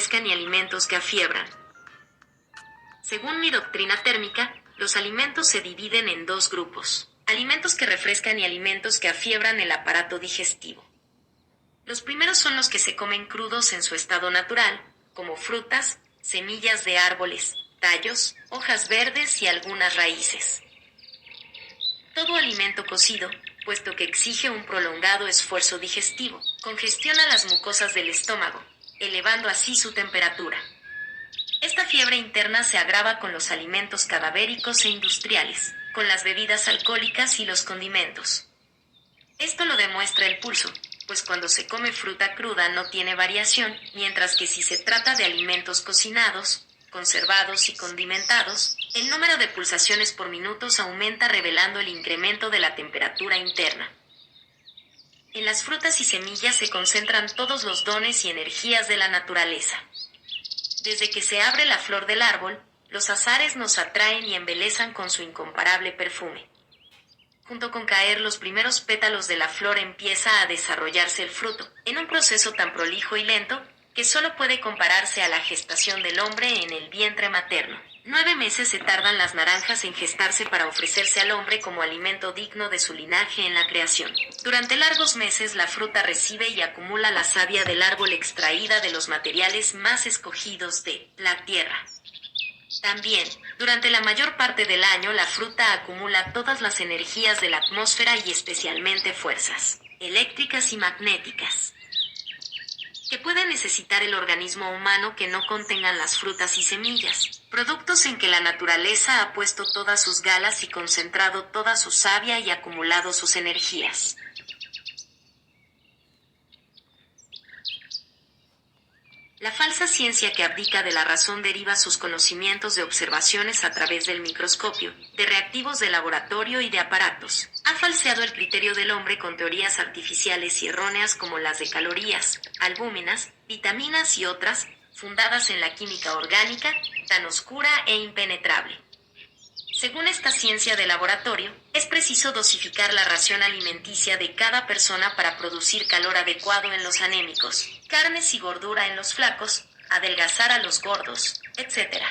refrescan y alimentos que afiebran. Según mi doctrina térmica, los alimentos se dividen en dos grupos: alimentos que refrescan y alimentos que afiebran el aparato digestivo. Los primeros son los que se comen crudos en su estado natural, como frutas, semillas de árboles, tallos, hojas verdes y algunas raíces. Todo alimento cocido, puesto que exige un prolongado esfuerzo digestivo, congestiona las mucosas del estómago, elevando así su temperatura. Esta fiebre interna se agrava con los alimentos cadavéricos e industriales, con las bebidas alcohólicas y los condimentos. Esto lo demuestra el pulso, pues cuando se come fruta cruda no tiene variación, mientras que si se trata de alimentos cocinados, conservados y condimentados, el número de pulsaciones por minutos aumenta, revelando el incremento de la temperatura interna. En las frutas y semillas se concentran todos los dones y energías de la naturaleza. Desde que se abre la flor del árbol, los azares nos atraen y embelezan con su incomparable perfume. Junto con caer los primeros pétalos de la flor empieza a desarrollarse el fruto, en un proceso tan prolijo y lento, que solo puede compararse a la gestación del hombre en el vientre materno. 9 meses se tardan las naranjas en gestarse para ofrecerse al hombre como alimento digno de su linaje en la creación. Durante largos meses la fruta recibe y acumula la savia del árbol extraída de los materiales más escogidos de la tierra. También, durante la mayor parte del año la fruta acumula todas las energías de la atmósfera y especialmente fuerzas eléctricas y magnéticas que puede necesitar el organismo humano que no contengan las frutas y semillas, productos en que la naturaleza ha puesto todas sus galas y concentrado toda su savia y acumulado sus energías. La falsa ciencia que abdica de la razón deriva sus conocimientos de observaciones a través del microscopio, de reactivos de laboratorio y de aparatos. Ha falseado el criterio del hombre con teorías artificiales y erróneas como las de calorías, albúminas, vitaminas y otras, fundadas en la química orgánica, tan oscura e impenetrable. Según esta ciencia de laboratorio, es preciso dosificar la ración alimenticia de cada persona para producir calor adecuado en los anémicos, carnes y gordura en los flacos, adelgazar a los gordos, etc.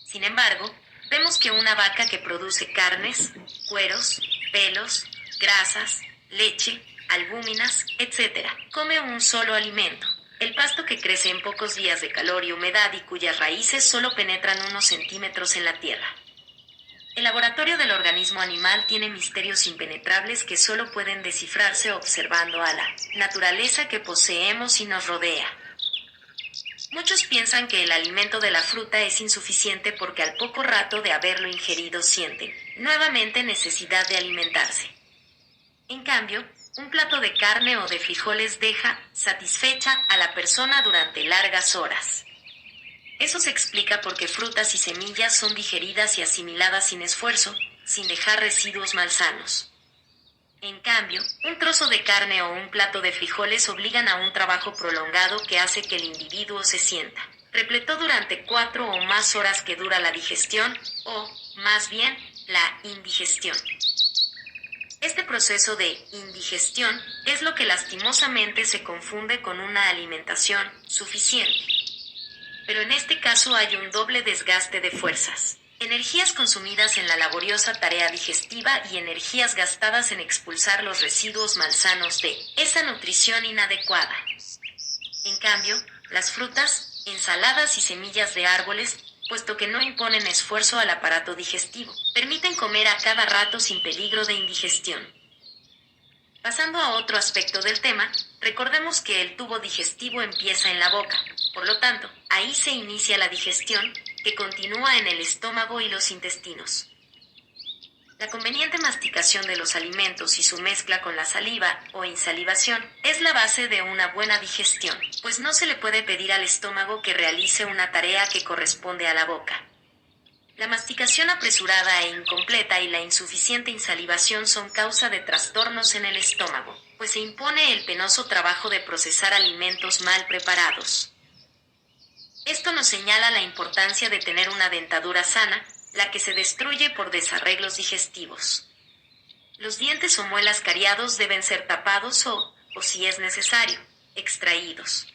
Sin embargo, vemos que una vaca que produce carnes, cueros, pelos, grasas, leche, albúminas, etc., come un solo alimento: el pasto, que crece en pocos días de calor y humedad y cuyas raíces solo penetran unos centímetros en la tierra. El laboratorio del organismo animal tiene misterios impenetrables que solo pueden descifrarse observando a la naturaleza que poseemos y nos rodea. Muchos piensan que el alimento de la fruta es insuficiente porque al poco rato de haberlo ingerido sienten nuevamente necesidad de alimentarse. En cambio, un plato de carne o de frijoles deja satisfecha a la persona durante largas horas. Eso se explica porque frutas y semillas son digeridas y asimiladas sin esfuerzo, sin dejar residuos malsanos. En cambio, un trozo de carne o un plato de frijoles obligan a un trabajo prolongado que hace que el individuo se sienta repleto durante 4 o más horas que dura la digestión, o, más bien, la indigestión. Este proceso de indigestión es lo que lastimosamente se confunde con una alimentación suficiente. Pero en este caso hay un doble desgaste de fuerzas: energías consumidas en la laboriosa tarea digestiva y energías gastadas en expulsar los residuos malsanos de esa nutrición inadecuada. En cambio, las frutas, ensaladas y semillas de árboles, puesto que no imponen esfuerzo al aparato digestivo, permiten comer a cada rato sin peligro de indigestión. Pasando a otro aspecto del tema, recordemos que el tubo digestivo empieza en la boca, por lo tanto, ahí se inicia la digestión, que continúa en el estómago y los intestinos. La conveniente masticación de los alimentos y su mezcla con la saliva, o insalivación, es la base de una buena digestión, pues no se le puede pedir al estómago que realice una tarea que corresponde a la boca. La masticación apresurada e incompleta y la insuficiente insalivación son causa de trastornos en el estómago, pues se impone el penoso trabajo de procesar alimentos mal preparados. Esto nos señala la importancia de tener una dentadura sana, la que se destruye por desarreglos digestivos. Los dientes o muelas cariados deben ser tapados o si es necesario, extraídos.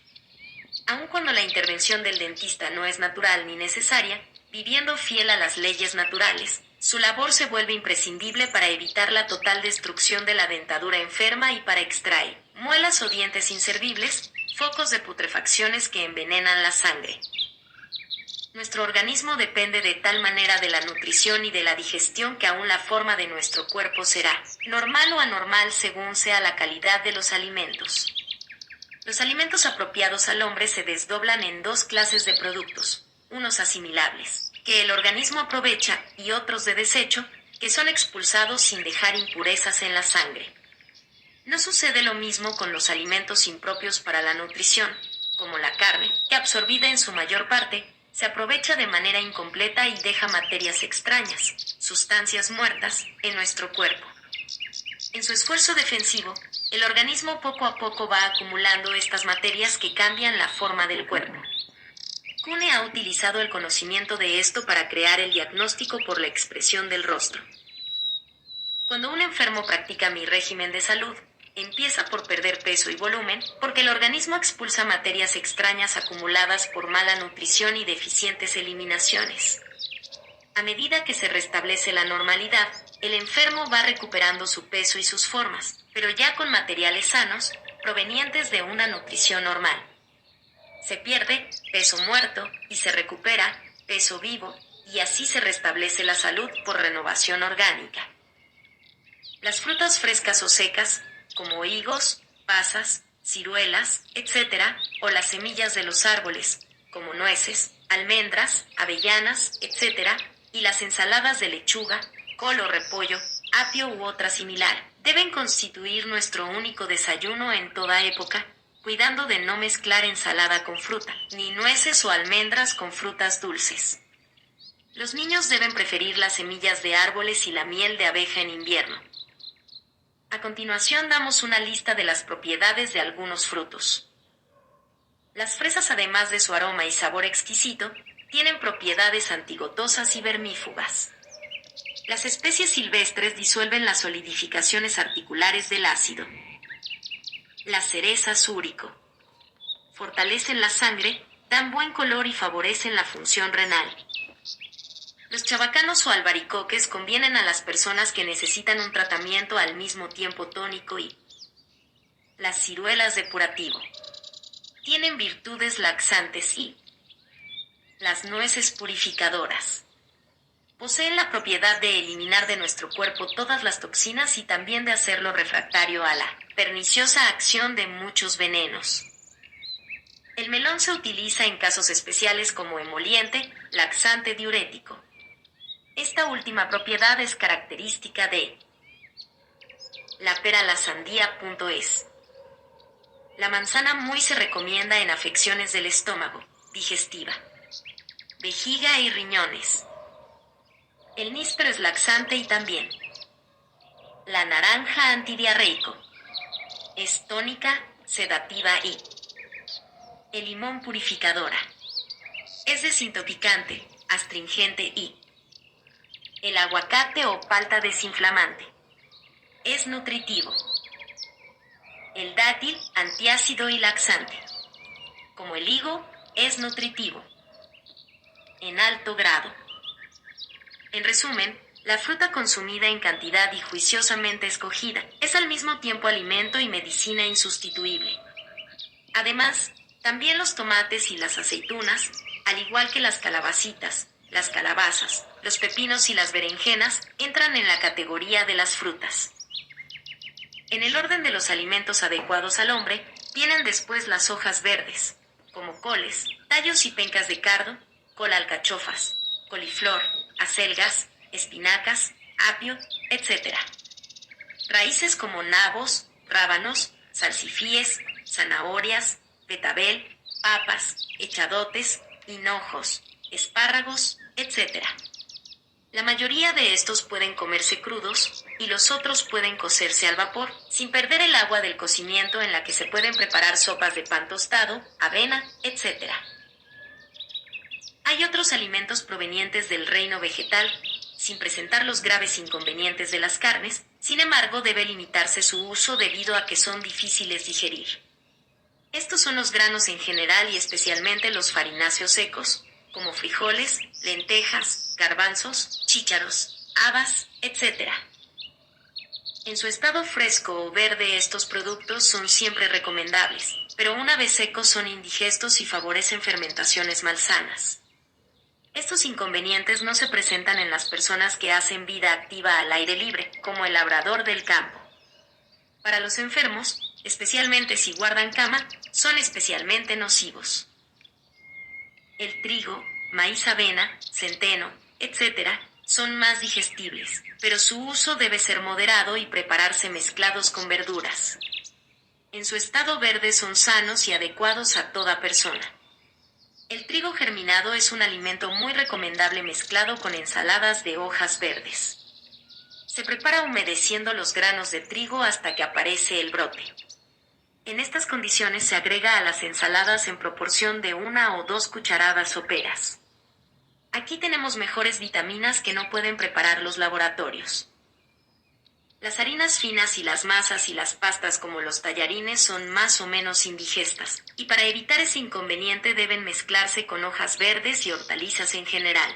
Aun cuando la intervención del dentista no es natural ni necesaria, viviendo fiel a las leyes naturales, su labor se vuelve imprescindible para evitar la total destrucción de la dentadura enferma y para extraer muelas o dientes inservibles, focos de putrefacciones que envenenan la sangre. Nuestro organismo depende de tal manera de la nutrición y de la digestión que aún la forma de nuestro cuerpo será normal o anormal según sea la calidad de los alimentos. Los alimentos apropiados al hombre se desdoblan en dos clases de productos, unos asimilables, que el organismo aprovecha, y otros de desecho, que son expulsados sin dejar impurezas en la sangre. No sucede lo mismo con los alimentos impropios para la nutrición, como la carne, que absorbida en su mayor parte, se aprovecha de manera incompleta y deja materias extrañas, sustancias muertas, en nuestro cuerpo. En su esfuerzo defensivo, el organismo poco a poco va acumulando estas materias que cambian la forma del cuerpo. Kuhne ha utilizado el conocimiento de esto para crear el diagnóstico por la expresión del rostro. Cuando un enfermo practica mi régimen de salud, empieza por perder peso y volumen, porque el organismo expulsa materias extrañas acumuladas por mala nutrición y deficientes eliminaciones. A medida que se restablece la normalidad, el enfermo va recuperando su peso y sus formas, pero ya con materiales sanos, provenientes de una nutrición normal. Se pierde peso muerto y se recupera peso vivo, y así se restablece la salud por renovación orgánica. Las frutas frescas o secas, como higos, pasas, ciruelas, etc., o las semillas de los árboles, como nueces, almendras, avellanas, etc., y las ensaladas de lechuga, col o repollo, apio u otra similar, deben constituir nuestro único desayuno en toda época, cuidando de no mezclar ensalada con fruta, ni nueces o almendras con frutas dulces. Los niños deben preferir las semillas de árboles y la miel de abeja en invierno. A continuación damos una lista de las propiedades de algunos frutos. Las fresas, además de su aroma y sabor exquisito, tienen propiedades antigotosas y vermífugas. Las especies silvestres disuelven las solidificaciones articulares del ácido. Las cerezas úrico. Fortalecen la sangre, dan buen color y favorecen la función renal. Los chabacanos o albaricoques convienen a las personas que necesitan un tratamiento al mismo tiempo tónico y las ciruelas depurativo. Tienen virtudes laxantes y las nueces purificadoras. Poseen la propiedad de eliminar de nuestro cuerpo todas las toxinas y también de hacerlo refractario a la perniciosa acción de muchos venenos. El melón se utiliza en casos especiales como emoliente, laxante, diurético. Esta última propiedad es característica de la pera, la sandía. La manzana muy se recomienda en afecciones del estómago, digestiva, vejiga y riñones. El níspero es laxante y también la naranja antidiarreico. Es tónica, sedativa y el limón purificadora. Es desintoxicante, astringente y el aguacate o palta desinflamante. Es nutritivo. El dátil, antiácido y laxante. Como el higo, es nutritivo. En alto grado. En resumen, la fruta consumida en cantidad y juiciosamente escogida es al mismo tiempo alimento y medicina insustituible. Además, también los tomates y las aceitunas, al igual que las calabacitas, las calabazas, los pepinos y las berenjenas, entran en la categoría de las frutas. En el orden de los alimentos adecuados al hombre, vienen después las hojas verdes, como coles, tallos y pencas de cardo, col, alcachofas, coliflor, acelgas, espinacas, apio, etc. Raíces como nabos, rábanos, salsifíes, zanahorias, betabel, papas, echadotes, hinojos, espárragos, etc. La mayoría de estos pueden comerse crudos, y los otros pueden cocerse al vapor, sin perder el agua del cocimiento, en la que se pueden preparar sopas de pan tostado, avena, etc. Hay otros alimentos provenientes del reino vegetal, sin presentar los graves inconvenientes de las carnes, sin embargo debe limitarse su uso debido a que son difíciles de digerir. Estos son los granos en general y especialmente los farináceos secos, como frijoles, lentejas, garbanzos, chícharos, habas, etc. En su estado fresco o verde estos productos son siempre recomendables, pero una vez secos son indigestos y favorecen fermentaciones malsanas. Estos inconvenientes no se presentan en las personas que hacen vida activa al aire libre, como el labrador del campo. Para los enfermos, especialmente si guardan cama, son especialmente nocivos. El trigo, maíz, avena, centeno, etc., son más digestibles, pero su uso debe ser moderado y prepararse mezclados con verduras. En su estado verde son sanos y adecuados a toda persona. El trigo germinado es un alimento muy recomendable mezclado con ensaladas de hojas verdes. Se prepara humedeciendo los granos de trigo hasta que aparece el brote. En estas condiciones se agrega a las ensaladas en proporción de 1 o 2 cucharadas soperas. Aquí tenemos mejores vitaminas que no pueden preparar los laboratorios. Las harinas finas y las masas y las pastas como los tallarines son más o menos indigestas, y para evitar ese inconveniente deben mezclarse con hojas verdes y hortalizas en general.